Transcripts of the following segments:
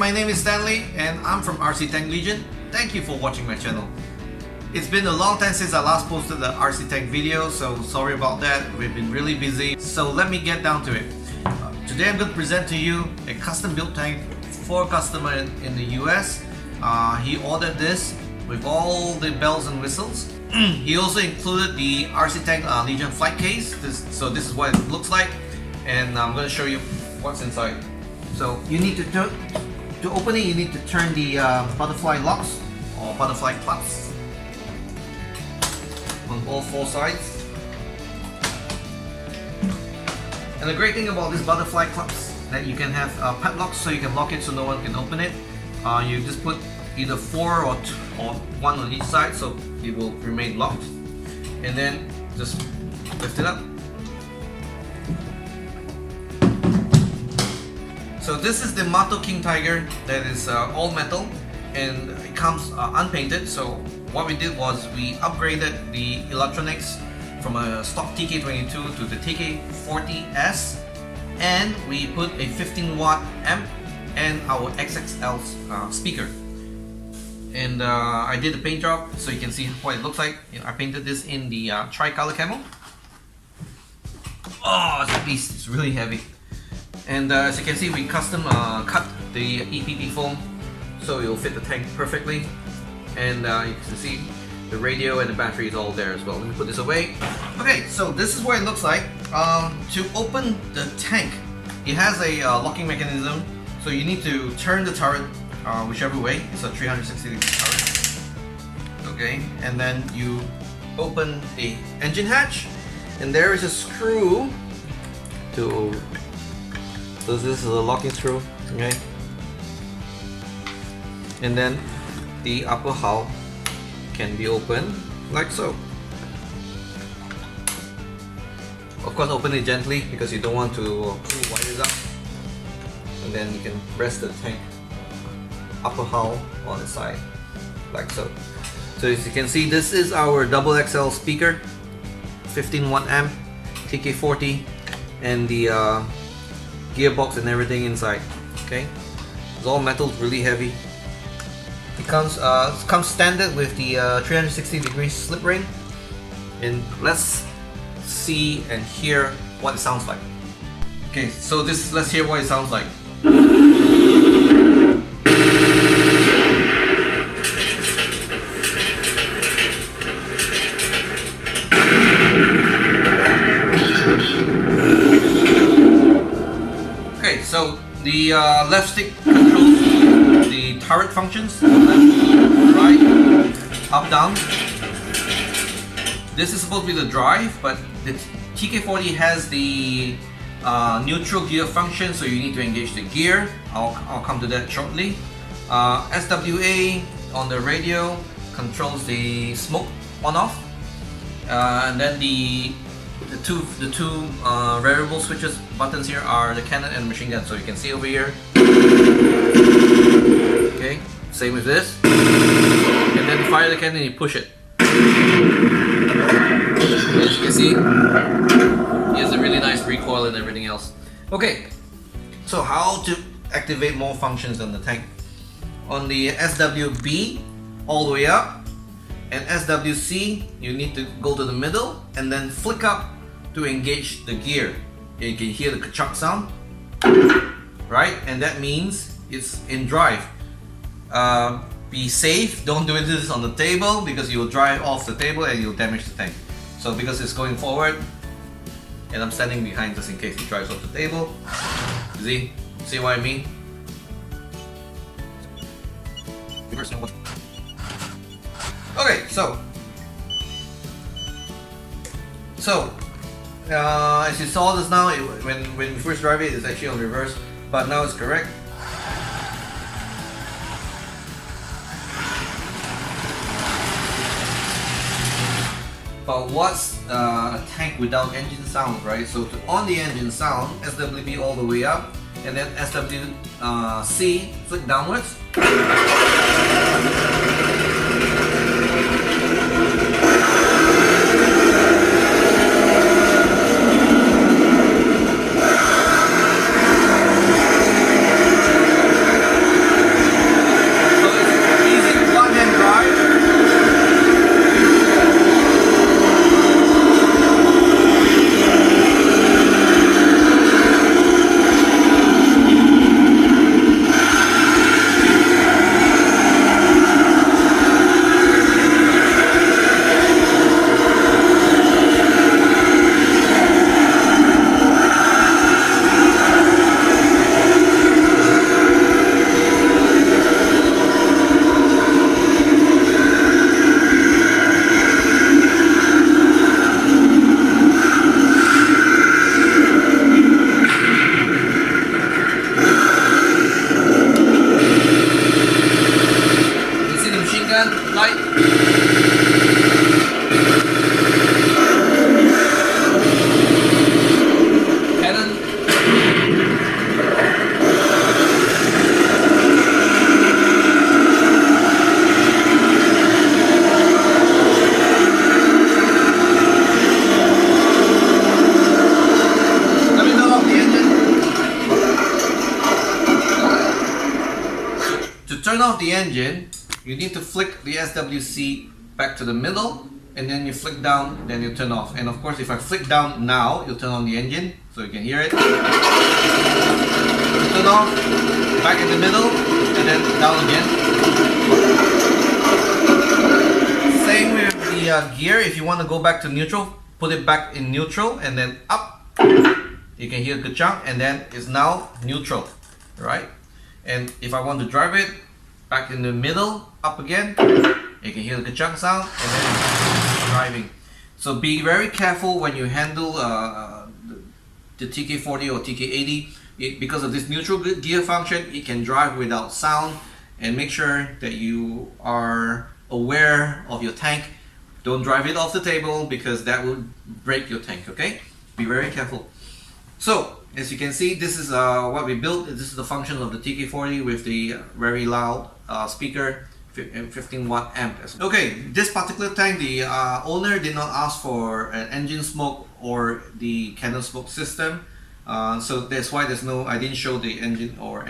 my name is Stanley and I'm from RC Tank Legion. Thank you for watching my channel. It's been a long time since I last posted the RC Tank video, so sorry about that. We've been really busy. So let me get down to it. Today I'm going to present to you a custom built tank for a customer in the US. He ordered this with all the bells and whistles. He also included the RC Tank Legion flight case. So this is what it looks like, and I'm going to show you what's inside. So you need to open it, you need to turn the butterfly locks or butterfly clasps on all four sides. And the great thing about this butterfly clasps that you can have padlocks, so you can lock it so no one can open it. You just put either 4 or 2, or 1 on each side, so it will remain locked. And then just lift it up. So this is the MATO King Tiger that is all metal, and it comes unpainted. So what we did was we upgraded the electronics from a stock TK22 to the TK40S, and we put a 15-watt amp and our XXL speaker. And I did the paint job so you can see what it looks like. I painted this in the tri-color camo. Oh, it's a beast, it's really heavy. And as you can see, we custom cut the EPP foam so it will fit the tank perfectly. And you can see the radio and the battery is all there as well. Let me put this away. Okay, so this is what it looks like. To open the tank, it has a locking mechanism. So you need to turn the turret whichever way. It's a 360 degree turret. Okay, and then you open the engine hatch, and there is a screw to. So this is a locking screw. Okay, and then the upper hull can be opened like so. Of course, open it gently because you don't want to pull wires up. And then you can rest the tank upper hull on the side like so. So as you can see, this is our XXL speaker, 15-watt amp, TK40, and the gearbox and everything inside. Okay, it's all metal, really heavy. It comes standard with the 360 degree slip ring, and let's see and hear what it sounds like. Okay, so let's hear what it sounds like. Okay, so the left stick controls the turret functions, left, right, up, down. This is supposed to be the drive, but the TK40 has the neutral gear function, so you need to engage the gear. I'll come to that shortly. SWA on the radio controls the smoke on-off, and then the two variable switches buttons here are the cannon and machine gun. So you can see over here. Okay, same with this. And then you fire the cannon, you push it. As you can see, he has a really nice recoil and everything else. Okay, so how to activate more functions on the tank? On the SWB, all the way up, and SWC, you need to go to the middle and then flick up to engage the gear. You can hear the ka-chunk sound, right? And that means it's in drive. Be safe, don't do this on the table because you will drive off the table and you'll damage the tank. So because it's going forward, and I'm standing behind just in case it drives off the table. See what I mean? Okay, so as you saw this now, when we first drive it, it's actually on reverse, but now it's correct. But what's a tank without engine sound, right? So to on the engine sound, SWB all the way up, and then SWC flick downwards. off the engine, you need to flick the SWC back to the middle, and then you flick down, then you turn off. And of course, if I flick down now, you'll turn on the engine, so you can hear it. Turn off, back in the middle, and then down again. Same with the gear. If you want to go back to neutral, put it back in neutral, and then up. You can hear a good chunk, and then it's now neutral, right? And if I want to drive it back in the middle, up again, you can hear the good chunk sound, and then it's driving. So be very careful when you handle the TK40 or TK80. Because of this neutral gear function, it can drive without sound. And make sure that you are aware of your tank. Don't drive it off the table because that will break your tank, okay? Be very careful. So, as you can see, this is what we built. This is the function of the TK40 with the very loud speaker, 15 watt amp. Okay, this particular tank, the owner did not ask for an engine smoke or the cannon smoke system. So that's why I didn't show the engine or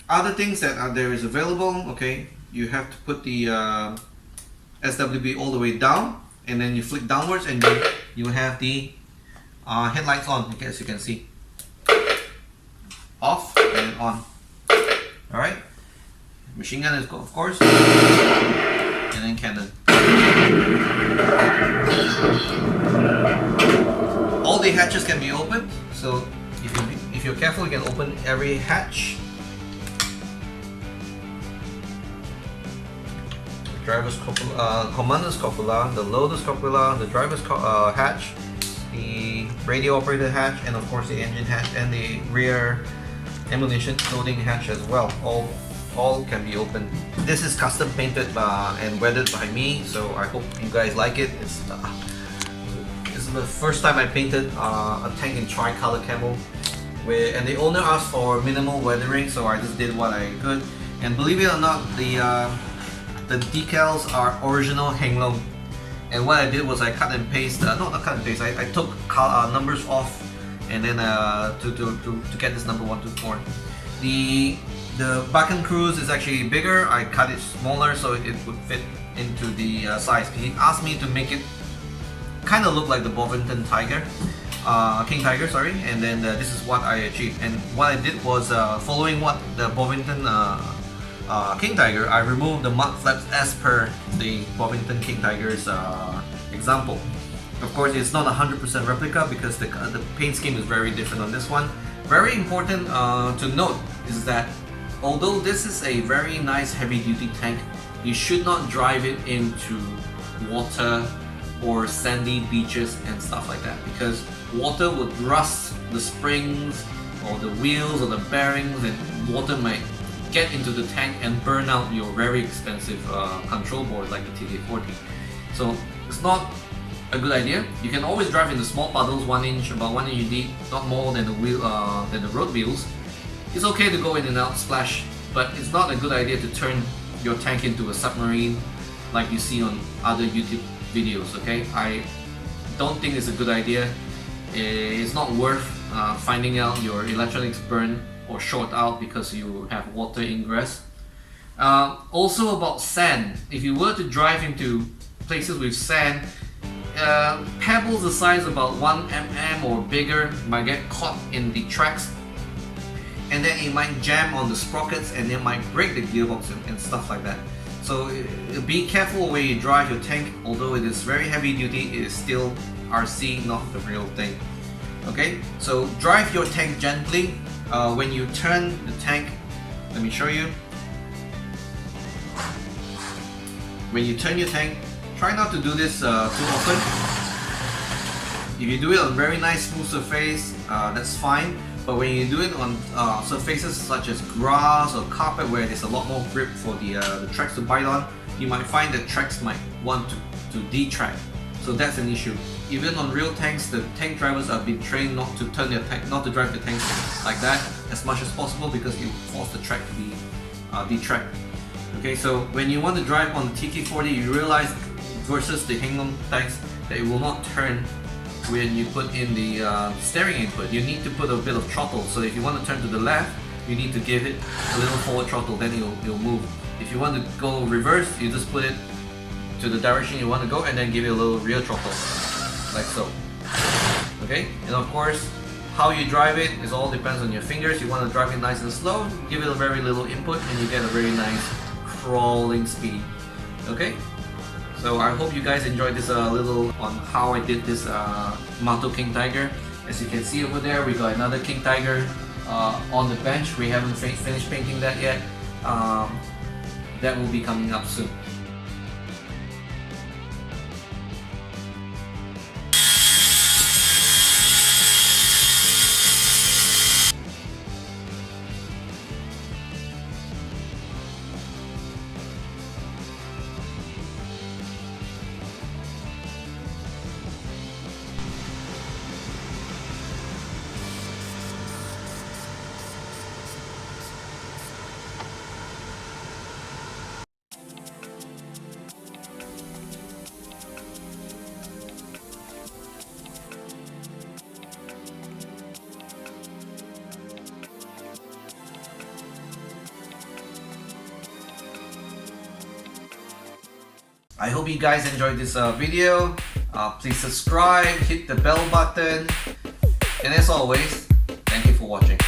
other things that there is available. Okay, you have to put the SWB all the way down, and then you flick downwards, and then you have the headlights on, okay, as you can see. Off and on. Alright. Machine gun is of course. And then cannon. All the hatches can be opened, so if you're careful, you can open every hatch. The driver's commander's cupola, the loader's cupola, the driver's hatch, the radio operator hatch, and of course the engine hatch and the rear ammunition loading hatch as well. All can be opened. This is custom painted and weathered by me, so I hope you guys like it. It's the first time I painted a tank in tri-color camo, and the owner asked for minimal weathering, so I just did what I could. And believe it or not, the decals are original Henglong. And what I did was I cut and paste, not cut and paste, I took numbers off, and then to get this number 1 to 4. The Bakken Cruise is actually bigger. I cut it smaller so it would fit into the size. He asked me to make it kind of look like the Bovington Tiger, King Tiger, sorry. And then this is what I achieved. And what I did was following what the Bovington King Tiger, I removed the mud flaps as per the Bovington King Tiger's example. Of course, it's not 100% replica because the paint scheme is very different on this one. Very important to note is that although this is a very nice heavy-duty tank, you should not drive it into water or sandy beaches and stuff like that, because water would rust the springs or the wheels or the bearings, and water might get into the tank and burn out your very expensive control board like the TK40. So it's not a good idea. You can always drive in the small puddles, about 1 inch deep, not more than the road wheels. It's okay to go in and out, splash, but it's not a good idea to turn your tank into a submarine like you see on other YouTube videos, okay? I don't think it's a good idea. It's not worth finding out your electronics burn or short out because you have water ingress. Also about sand, if you were to drive into places with sand, pebbles the size about 1 mm or bigger might get caught in the tracks, and then it might jam on the sprockets and it might break the gearbox and stuff like that. So be careful where you drive your tank. Although it is very heavy duty, it is still RC, not the real thing. Okay, so drive your tank gently. When you turn the tank, let me show you. When you turn your tank, try not to do this too often. If you do it on very nice smooth surface, that's fine. But when you do it on surfaces such as grass or carpet where there's a lot more grip for the tracks to bite on, you might find that tracks might want to detrack. So that's an issue. Even on real tanks, the tank drivers have been trained not to turn their tank, not to drive the tanks like that as much as possible, because you force the track to be detracked. Okay, so when you want to drive on the TK40, you realize versus the Henglong tanks that it will not turn when you put in the steering input. You need to put a bit of throttle. So if you want to turn to the left, you need to give it a little forward throttle, then it'll move. If you want to go reverse, you just put it to the direction you want to go and then give it a little rear throttle, like so. Okay, and of course, how you drive it is all depends on your fingers. You want to drive it nice and slow, give it a very little input, and you get a very nice crawling speed. Okay, so I hope you guys enjoyed this little on how I did this MATO King Tiger. As you can see over there, we got another King Tiger on the bench. We haven't finished painting that yet. That will be coming up soon. I hope you guys enjoyed this video. Please subscribe, hit the bell button, and as always, thank you for watching.